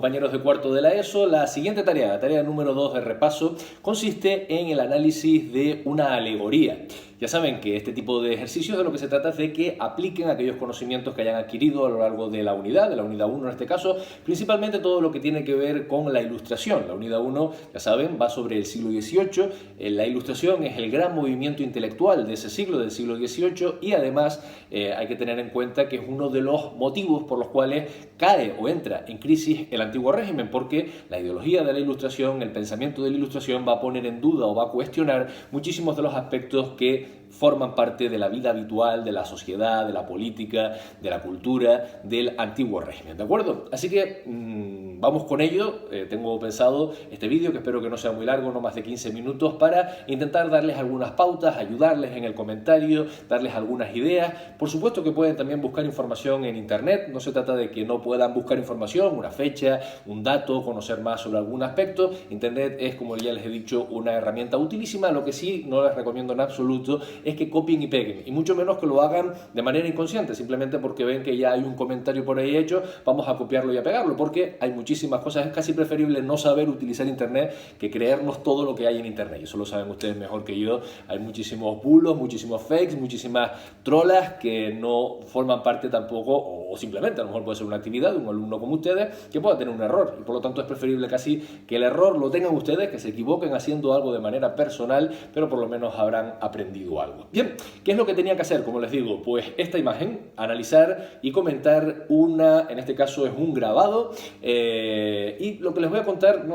Compañeros de cuarto de la ESO, la siguiente tarea, la tarea número 2 de repaso, consiste en el análisis de una alegoría. Ya saben que este tipo de ejercicios de lo que se trata es de que apliquen aquellos conocimientos que hayan adquirido a lo largo de la unidad 1 en este caso, principalmente todo lo que tiene que ver con la ilustración. La unidad 1, ya saben, va sobre el siglo XVIII, la ilustración es el gran movimiento intelectual de ese siglo, del siglo XVIII, y además hay que tener en cuenta que es uno de los motivos por los cuales cae o entra en crisis el antiguo régimen, porque la ideología de la ilustración, el pensamiento de la ilustración va a poner en duda o va a cuestionar muchísimos de los aspectos que forman parte de la vida habitual, de la sociedad, de la política, de la cultura del antiguo régimen, ¿de acuerdo? Así que vamos con ello. Tengo pensado este vídeo, que espero que no sea muy largo, no más de 15 minutos, para intentar darles algunas pautas, ayudarles en el comentario, darles algunas ideas. Por supuesto que pueden también buscar información en internet, no se trata de que no puedan buscar información, una fecha, un dato, conocer más sobre algún aspecto. Internet es, como ya les he dicho, una herramienta utilísima. Lo que sí no les recomiendo en absoluto es que copien y peguen, y mucho menos que lo hagan de manera inconsciente, simplemente porque ven que ya hay un comentario por ahí hecho, vamos a copiarlo y a pegarlo, porque hay muchísimas cosas. Es casi preferible no saber utilizar internet que creernos todo lo que hay en internet, y eso lo saben ustedes mejor que yo. Hay muchísimos bulos, muchísimos fakes, muchísimas trolas que no forman parte tampoco, o simplemente a lo mejor puede ser una actividad de un alumno como ustedes que pueda tener un error, y por lo tanto es preferible casi que el error lo tengan ustedes, que se equivoquen haciendo algo de manera personal, pero por lo menos habrán aprendido algo. Bien, ¿qué es lo que tenía que hacer? Como les digo, pues esta imagen, analizar y comentar en este caso es un grabado, y lo que les voy a contar,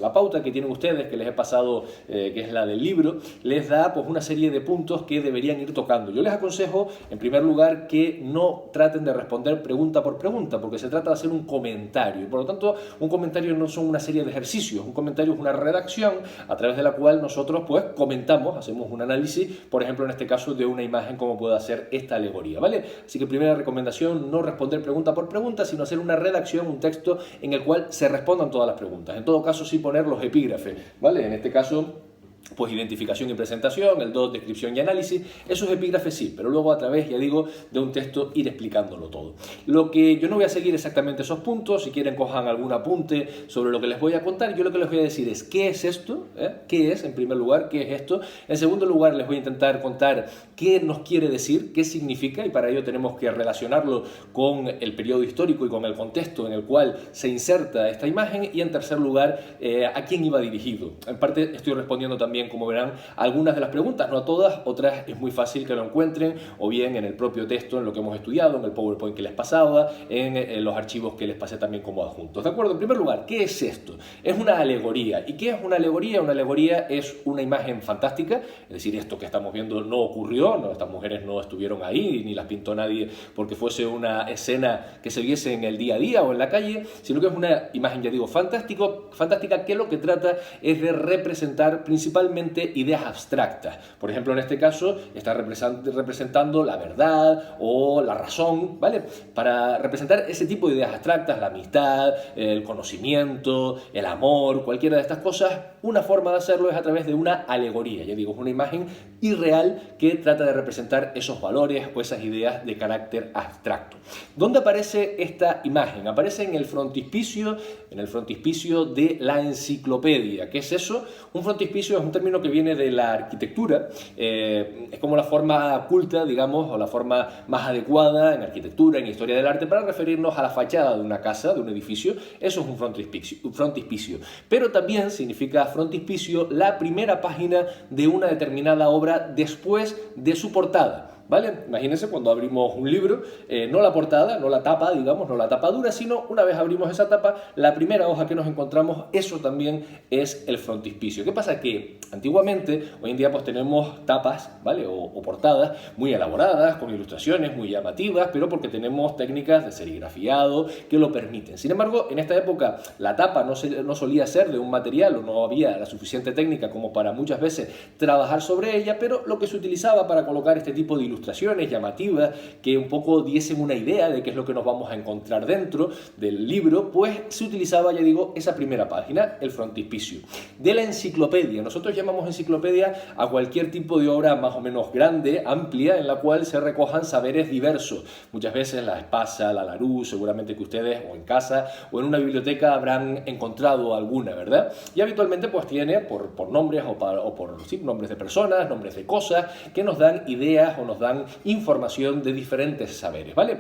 la pauta que tienen ustedes, que les he pasado, que es la del libro, les da pues una serie de puntos que deberían ir tocando. Yo les aconsejo, en primer lugar, que no traten de responder pregunta por pregunta, porque se trata de hacer un comentario, y por lo tanto un comentario no son una serie de ejercicios, un comentario es una redacción a través de la cual nosotros pues comentamos, hacemos un análisis, por ejemplo en este caso de una imagen como puede ser esta alegoría, ¿vale? Así que primera recomendación, no responder pregunta por pregunta, sino hacer una redacción, un texto en el cual se respondan todas las preguntas. En todo caso sí poner los epígrafes, ¿vale? En este caso pues identificación y presentación, el 2 descripción y análisis, esos epígrafes sí, pero luego a través, ya digo, de un texto ir explicándolo todo. Lo que yo no voy a seguir exactamente esos puntos, si quieren cojan algún apunte sobre lo que les voy a contar. Yo lo que les voy a decir es qué es esto, qué es en primer lugar, qué es esto. En segundo lugar les voy a intentar contar qué nos quiere decir, qué significa, y para ello tenemos que relacionarlo con el periodo histórico y con el contexto en el cual se inserta esta imagen, y en tercer lugar a quién iba dirigido. En parte estoy respondiendo también, como verán, algunas de las preguntas, no a todas, otras es muy fácil que lo encuentren o bien en el propio texto, en lo que hemos estudiado, en el PowerPoint que les pasaba, en los archivos que les pasé también como adjuntos. ¿De acuerdo? En primer lugar, ¿qué es esto? Es una alegoría. ¿Y qué es una alegoría? Una alegoría es una imagen fantástica, es decir, esto que estamos viendo no ocurrió, no, estas mujeres no estuvieron ahí, ni las pintó nadie porque fuese una escena que se viese en el día a día o en la calle, sino que es una imagen, ya digo, fantástica, que lo que trata es de representar principalmente ideas abstractas. Por ejemplo, en este caso está representando la verdad o la razón, ¿vale? Para representar ese tipo de ideas abstractas, la amistad, el conocimiento, el amor, cualquiera de estas cosas, una forma de hacerlo es a través de una alegoría. Ya digo, es una imagen irreal que trata de representar esos valores o esas ideas de carácter abstracto. ¿Dónde aparece esta imagen? Aparece en el frontispicio de la enciclopedia. ¿Qué es eso? Un frontispicio es un término que viene de la arquitectura, es como la forma culta, digamos, o la forma más adecuada en arquitectura, en historia del arte, para referirnos a la fachada de una casa, de un edificio. Eso es un frontispicio. Pero también significa frontispicio la primera página de una determinada obra después de su portada. ¿Vale? Imagínense cuando abrimos un libro, no la portada, no la tapa, digamos, no la tapa dura, sino una vez abrimos esa tapa, la primera hoja que nos encontramos, eso también es el frontispicio. ¿Qué pasa? Que antiguamente, hoy en día pues tenemos tapas, ¿vale? O portadas muy elaboradas, con ilustraciones muy llamativas, pero porque tenemos técnicas de serigrafiado que lo permiten. Sin embargo, en esta época la tapa no solía ser de un material, o no había la suficiente técnica como para muchas veces trabajar sobre ella, pero lo que se utilizaba para colocar este tipo de ilustraciones ilustraciones llamativas que un poco diesen una idea de qué es lo que nos vamos a encontrar dentro del libro, pues se utilizaba, ya digo, esa primera página, el frontispicio. De la enciclopedia, nosotros llamamos enciclopedia a cualquier tipo de obra más o menos grande, amplia, en la cual se recojan saberes diversos. Muchas veces la Espasa, la Larousse, seguramente que ustedes o en casa o en una biblioteca habrán encontrado alguna, ¿verdad? Y habitualmente pues tiene por nombres o por sí, nombres de personas, nombres de cosas que nos dan ideas o nos dan información de diferentes saberes, ¿vale?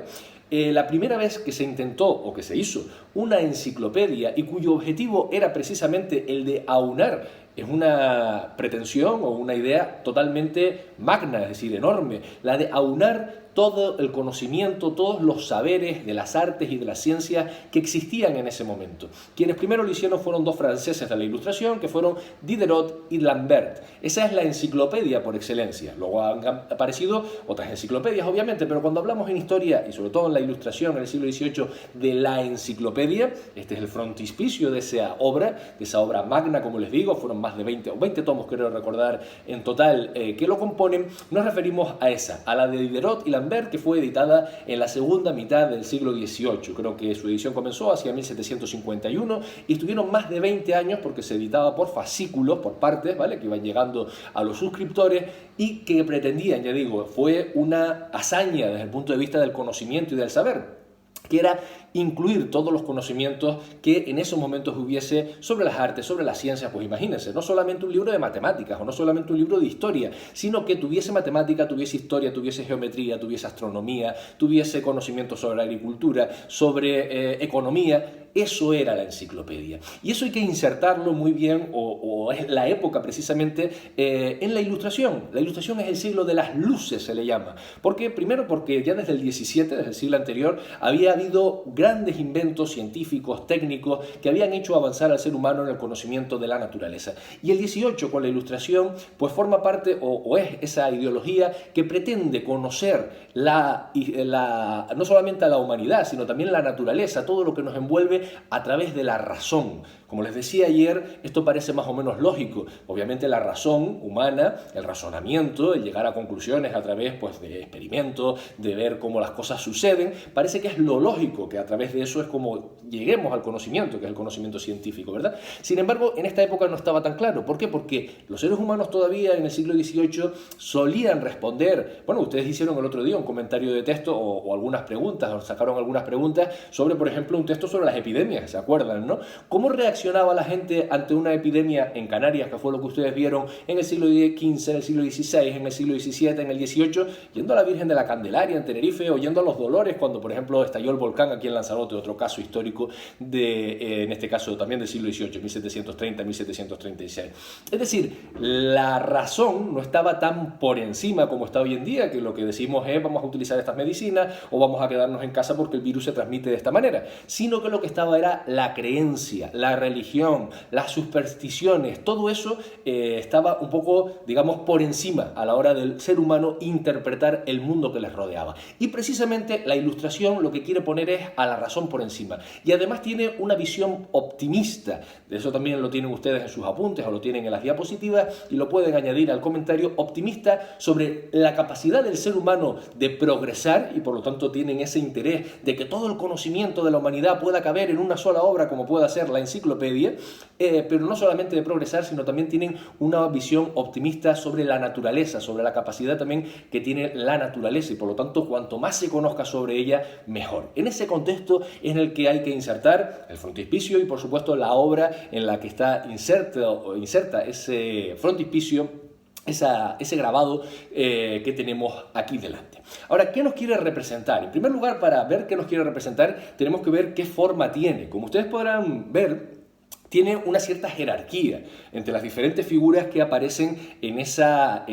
La primera vez que se intentó o que se hizo una enciclopedia y cuyo objetivo era precisamente el de aunar, es una pretensión o una idea totalmente magna, es decir, enorme, la de aunar todo el conocimiento, todos los saberes de las artes y de las ciencias que existían en ese momento. Quienes primero lo hicieron fueron dos franceses de la Ilustración, que fueron Diderot y Lambert. Esa es la enciclopedia por excelencia. Luego han aparecido otras enciclopedias, obviamente, pero cuando hablamos en historia, y sobre todo en la Ilustración, en el siglo XVIII, de la enciclopedia, este es el frontispicio de esa obra magna, como les digo, fueron más de 20 tomos, creo recordar, en total, que lo componen, nos referimos a esa, a la de Diderot y Lambert, que fue editada en la segunda mitad del siglo XVIII. Creo que su edición comenzó hacia 1751 y estuvieron más de 20 años porque se editaba por fascículos, por partes, ¿vale? Que iban llegando a los suscriptores y que pretendían, ya digo, fue una hazaña desde el punto de vista del conocimiento y del saber, que era incluir todos los conocimientos que en esos momentos hubiese sobre las artes, sobre las ciencias. Pues imagínense, no solamente un libro de matemáticas o no solamente un libro de historia, sino que tuviese matemática, tuviese historia, tuviese geometría, tuviese astronomía, tuviese conocimiento sobre la agricultura, sobre economía. Eso era la enciclopedia. Y eso hay que insertarlo muy bien, o es la época precisamente, en la Ilustración. La Ilustración es el siglo de las luces, se le llama. ¿Por qué? Primero porque ya desde el XVII, desde el siglo anterior, había habido grandes inventos científicos, técnicos, que habían hecho avanzar al ser humano en el conocimiento de la naturaleza. Y el XVIII, con la Ilustración, pues forma parte, o es esa ideología que pretende conocer no solamente a la humanidad, sino también la naturaleza, todo lo que nos envuelve a través de la razón. Como les decía ayer, esto parece más o menos lógico. Obviamente la razón humana, el razonamiento, el llegar a conclusiones a través pues, de experimentos, de ver cómo las cosas suceden, parece que es lo lógico, que a través de eso es como lleguemos al conocimiento, que es el conocimiento científico, ¿verdad? Sin embargo, en esta época no estaba tan claro. ¿Por qué? Porque los seres humanos todavía en el siglo XVIII solían responder. Bueno, ustedes hicieron el otro día un comentario de texto o algunas preguntas, o sacaron algunas preguntas sobre, por ejemplo, un texto sobre las epidemias, ¿se acuerdan, no? ¿Cómo reaccionaba la gente ante una epidemia en Canarias, que fue lo que ustedes vieron en el siglo XV, en el siglo XVI, en el siglo XVII, en el XVIII, yendo a la Virgen de la Candelaria en Tenerife, o yendo a los Dolores cuando, por ejemplo, estalló el volcán aquí en Lanzarote, otro caso histórico en este caso también del siglo XVIII, 1730, 1736. Es decir, la razón no estaba tan por encima como está hoy en día, que lo que decimos es vamos a utilizar estas medicinas o vamos a quedarnos en casa porque el virus se transmite de esta manera, sino que lo que estaba era la creencia, la religión, las supersticiones, todo eso estaba un poco, digamos, por encima a la hora del ser humano interpretar el mundo que les rodeaba. Y precisamente la Ilustración lo que quiere poner es a la razón por encima. Y además tiene una visión optimista. De eso también lo tienen ustedes en sus apuntes o lo tienen en las diapositivas y lo pueden añadir al comentario, optimista sobre la capacidad del ser humano de progresar, y por lo tanto tienen ese interés de que todo el conocimiento de la humanidad pueda caber en una sola obra como pueda ser la enciclopedia, pero no solamente de progresar, sino también tienen una visión optimista sobre la naturaleza, sobre la capacidad también que tiene la naturaleza, y por lo tanto cuanto más se conozca sobre ella, mejor. En ese contexto es en el que hay que insertar el frontispicio y por supuesto la obra en la que está inserta ese frontispicio, ese grabado que tenemos aquí delante. Ahora, ¿qué nos quiere representar? En primer lugar, para ver qué nos quiere representar, tenemos que ver qué forma tiene. Como ustedes podrán ver, tiene una cierta jerarquía entre las diferentes figuras que aparecen en esa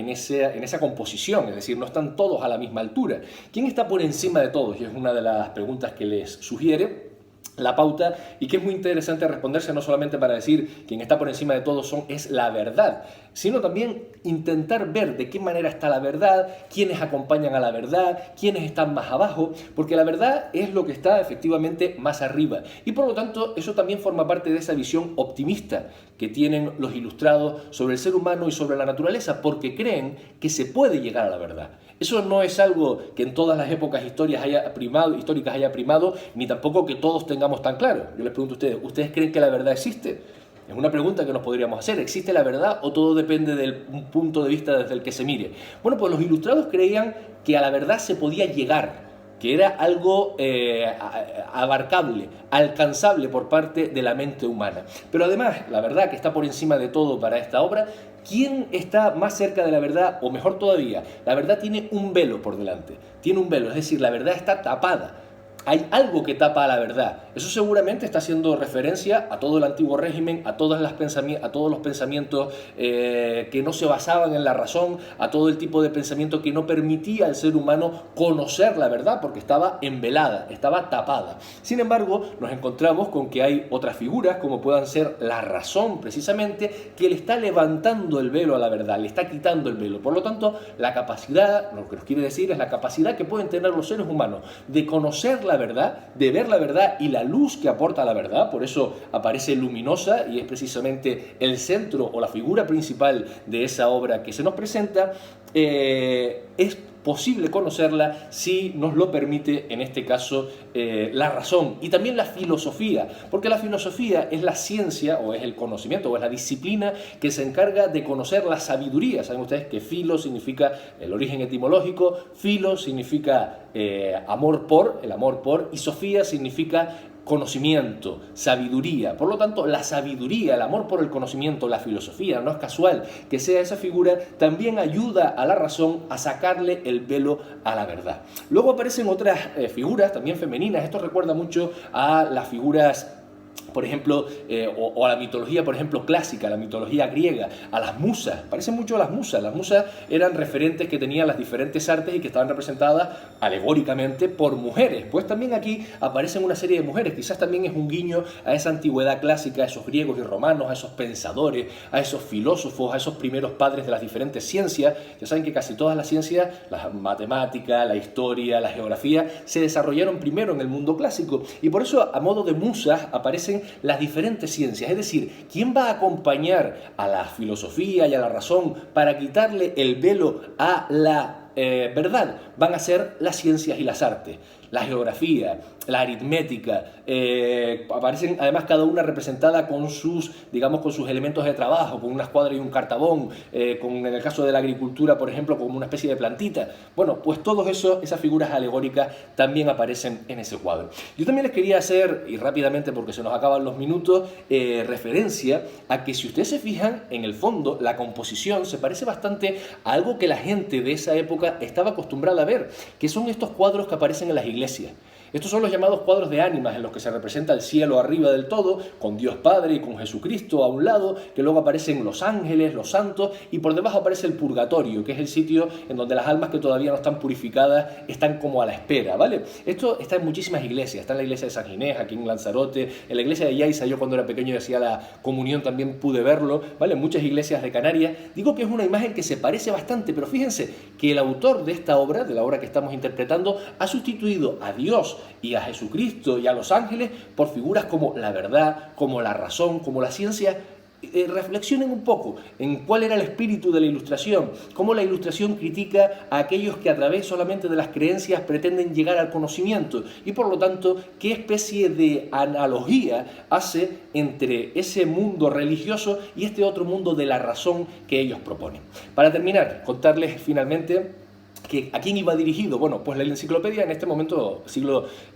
composición, es decir, no están todos a la misma altura. ¿Quién está por encima de todos? Y es una de las preguntas que les sugiere la pauta y que es muy interesante responderse, no solamente para decir quién está por encima de todos es la verdad. sino también intentar ver de qué manera está la verdad, quiénes acompañan a la verdad, quiénes están más abajo, porque la verdad es lo que está efectivamente más arriba. Y por lo tanto, eso también forma parte de esa visión optimista que tienen los ilustrados sobre el ser humano y sobre la naturaleza, porque creen que se puede llegar a la verdad. Eso no es algo que en todas las épocas históricas haya primado, ni tampoco que todos tengamos tan claro. Yo les pregunto a ustedes, ¿ustedes creen que la verdad existe? Es una pregunta que nos podríamos hacer. ¿Existe la verdad o todo depende del punto de vista desde el que se mire? Bueno, pues los ilustrados creían que a la verdad se podía llegar, que era algo abarcable, alcanzable por parte de la mente humana. Pero además, la verdad que está por encima de todo para esta obra, ¿quién está más cerca de la verdad? O mejor todavía, la verdad tiene un velo por delante. Tiene un velo, es decir, la verdad está tapada. Hay algo que tapa a la verdad. Eso seguramente está haciendo referencia a todo el antiguo régimen, a todos los pensamientos que no se basaban en la razón, a todo el tipo de pensamiento que no permitía al ser humano conocer la verdad porque estaba envelada, estaba tapada. Sin embargo, nos encontramos con que hay otras figuras, como puedan ser la razón precisamente, que le está levantando el velo a la verdad, le está quitando el velo. Por lo tanto, la capacidad, lo que nos quiere decir es la capacidad que pueden tener los seres humanos de conocer la verdad, de ver la verdad y la luz que aporta la verdad. Por eso aparece luminosa y es precisamente el centro o la figura principal de esa obra que se nos presenta. Es posible conocerla si nos lo permite, en este caso, la razón y también la filosofía, porque la filosofía es la ciencia o es el conocimiento o es la disciplina que se encarga de conocer la sabiduría. Saben ustedes que filo significa el origen etimológico, filo significa amor por, el amor por, y sofía significa conocimiento, sabiduría. Por lo tanto, la sabiduría, el amor por el conocimiento, la filosofía, no es casual que sea esa figura, también ayuda a la razón a sacarle el velo a la verdad. Luego aparecen otras figuras, también femeninas. Esto recuerda mucho a las figuras, por ejemplo, o a la mitología, por ejemplo, clásica, la mitología griega, a las musas. Parecen mucho a las musas. Las musas eran referentes que tenían las diferentes artes y que estaban representadas alegóricamente por mujeres. Pues también aquí aparecen una serie de mujeres. Quizás también es un guiño a esa antigüedad clásica, a esos griegos y romanos, a esos pensadores, a esos filósofos, a esos primeros padres de las diferentes ciencias. Ya saben que casi todas las ciencias, la matemática, la historia, la geografía, se desarrollaron primero en el mundo clásico. Y por eso, a modo de musas, aparecen las diferentes ciencias. Es decir, ¿quién va a acompañar a la filosofía y a la razón para quitarle el velo a la verdad? Van a ser las ciencias y las artes, la geografía, la aritmética. Aparecen además cada una representada con sus, digamos, con sus elementos de trabajo, con una escuadra y un cartabón, en el caso de la agricultura, por ejemplo, como una especie de plantita. Bueno, pues todas esas figuras alegóricas también aparecen en ese cuadro. Yo también les quería hacer, y rápidamente porque se nos acaban los minutos, referencia a que si ustedes se fijan, en el fondo, la composición se parece bastante a algo que la gente de esa época estaba acostumbrada a ver, que son estos cuadros que aparecen en las iglesias. Estos son los llamados cuadros de ánimas, en los que se representa el cielo arriba del todo, con Dios Padre y con Jesucristo a un lado, que luego aparecen los ángeles, los santos, y por debajo aparece el purgatorio, que es el sitio en donde las almas que todavía no están purificadas están como a la espera, ¿vale? Esto está en muchísimas iglesias. Está en la iglesia de San Ginés, aquí en Lanzarote, en la iglesia de Yaiza. Yo cuando era pequeño decía la comunión, también pude verlo, ¿vale? En muchas iglesias de Canarias. Digo que es una imagen que se parece bastante, pero fíjense que el autor de esta obra, de la obra que estamos interpretando, ha sustituido a Dios y a Jesucristo y a los ángeles por figuras como la verdad, como la razón, como la ciencia. Reflexionen un poco en cuál era el espíritu de la Ilustración, cómo la Ilustración critica a aquellos que a través solamente de las creencias pretenden llegar al conocimiento y por lo tanto qué especie de analogía hace entre ese mundo religioso y este otro mundo de la razón que ellos proponen. Para terminar, contarles finalmente ¿a quién iba dirigido? Bueno, pues la enciclopedia en este momento,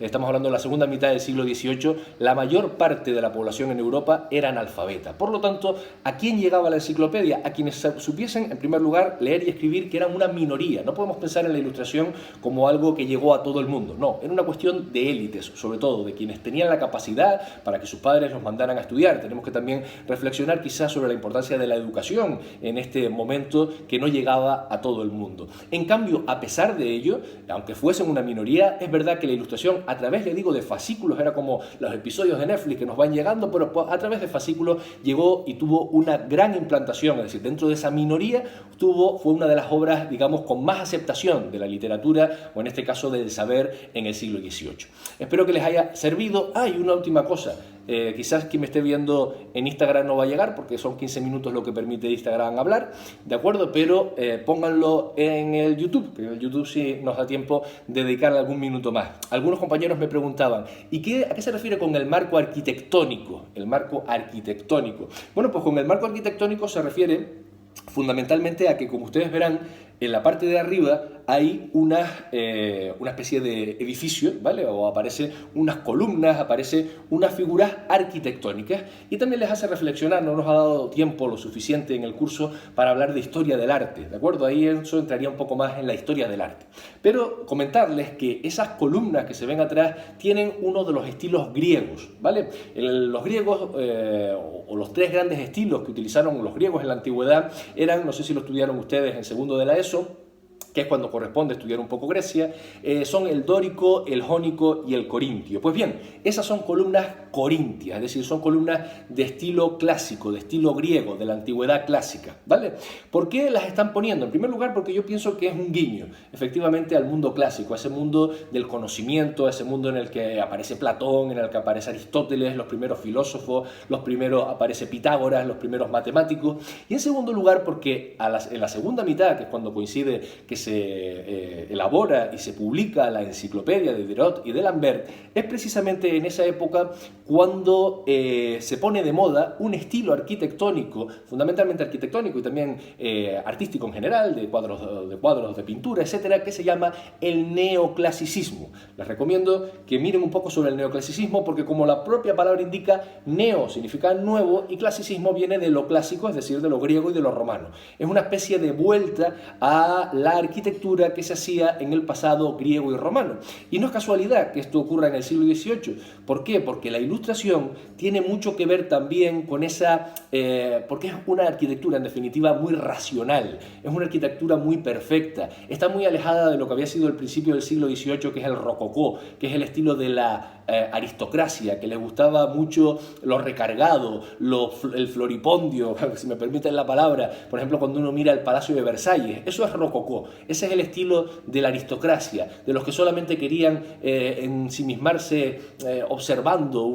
estamos hablando de la segunda mitad del siglo XVIII, la mayor parte de la población en Europa era analfabeta. Por lo tanto, ¿a quién llegaba la enciclopedia? A quienes supiesen, en primer lugar, leer y escribir, que eran una minoría. No podemos pensar en la Ilustración como algo que llegó a todo el mundo. No, era una cuestión de élites, sobre todo, de quienes tenían la capacidad para que sus padres los mandaran a estudiar. Tenemos que también reflexionar quizás sobre la importancia de la educación en este momento que no llegaba a todo el mundo. En cambio, Pero a pesar de ello, aunque fuesen una minoría, es verdad que la ilustración a través, le digo, de fascículos, era como los episodios de Netflix que nos van llegando, pero a través de fascículos llegó y tuvo una gran implantación, es decir, dentro de esa minoría fue una de las obras, digamos, con más aceptación de la literatura, o en este caso del saber, en el siglo XVIII. Espero que les haya servido. Y una última cosa. Quizás quien me esté viendo en Instagram no va a llegar porque son 15 minutos lo que permite Instagram hablar, ¿de acuerdo? Pero pónganlo en el YouTube, que en el YouTube sí nos da tiempo de dedicarle algún minuto más. Algunos compañeros me preguntaban, ¿a qué se refiere con el marco arquitectónico? El marco arquitectónico. Bueno, pues con el marco arquitectónico se refiere fundamentalmente a que, como ustedes verán, en la parte de arriba hay una especie de edificio, ¿vale? O aparecen unas columnas, aparecen unas figuras arquitectónicas, y también les hace reflexionar. No nos ha dado tiempo lo suficiente en el curso para hablar de historia del arte, ¿de acuerdo? Ahí eso entraría un poco más en la historia del arte. Pero comentarles que esas columnas que se ven atrás tienen uno de los estilos griegos, ¿vale? Los griegos, o los tres grandes estilos que utilizaron los griegos en la antigüedad eran, no sé si lo estudiaron ustedes en segundo de la ESO, que es cuando corresponde estudiar un poco Grecia, son el dórico, el jónico y el corintio. Pues bien, esas son columnas corintias, es decir, son columnas de estilo clásico, de estilo griego, de la antigüedad clásica, ¿vale? ¿Por qué las están poniendo? En primer lugar, porque yo pienso que es un guiño, efectivamente, al mundo clásico, a ese mundo del conocimiento, a ese mundo en el que aparece Platón, en el que aparece Aristóteles, los primeros filósofos, aparece Pitágoras, los primeros matemáticos. Y en segundo lugar, porque en la segunda mitad, que es cuando coincide que se elabora y se publica la enciclopedia de Diderot y de Lambert, es precisamente en esa época cuando se pone de moda un estilo arquitectónico, fundamentalmente arquitectónico y también artístico en general, de cuadros de pintura, etcétera, que se llama el neoclasicismo. Les recomiendo que miren un poco sobre el neoclasicismo porque, como la propia palabra indica, neo significa nuevo y clasicismo viene de lo clásico, es decir, de lo griego y de lo romano. Es una especie de vuelta a la arquitectura que se hacía en el pasado griego y romano. Y no es casualidad que esto ocurra en el siglo XVIII. ¿Por qué? Porque la ilustración tiene mucho que ver también con porque es una arquitectura en definitiva muy racional, es una arquitectura muy perfecta, está muy alejada de lo que había sido el principio del siglo XVIII, que es el rococó, que es el estilo de la aristocracia, que le gustaba mucho lo recargado, el floripondio, si me permiten la palabra. Por ejemplo, cuando uno mira el Palacio de Versalles, eso es rococó. Ese es el estilo de la aristocracia, de los que solamente querían ensimismarse observando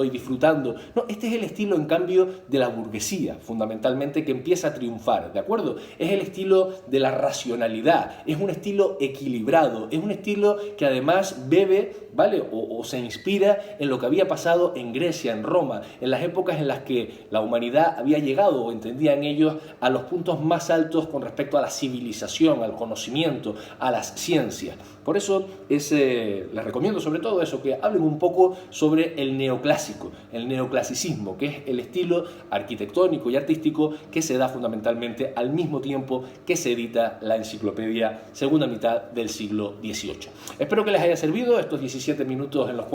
y disfrutando. No, este es el estilo, en cambio, de la burguesía, fundamentalmente, que empieza a triunfar, ¿de acuerdo? Es el estilo de la racionalidad, es un estilo equilibrado, es un estilo que además bebe, ¿vale? O se inspira en lo que había pasado en Grecia, en Roma, en las épocas en las que la humanidad había llegado, o entendían ellos, a los puntos más altos con respecto a la civilización, al conocimiento, a las ciencias. Por eso les recomiendo sobre todo eso, que hablen un poco sobre el neoclásico, el neoclasicismo, que es el estilo arquitectónico y artístico que se da fundamentalmente al mismo tiempo que se edita la enciclopedia segunda mitad del siglo XVIII. Espero que les haya servido estos 17 minutos en los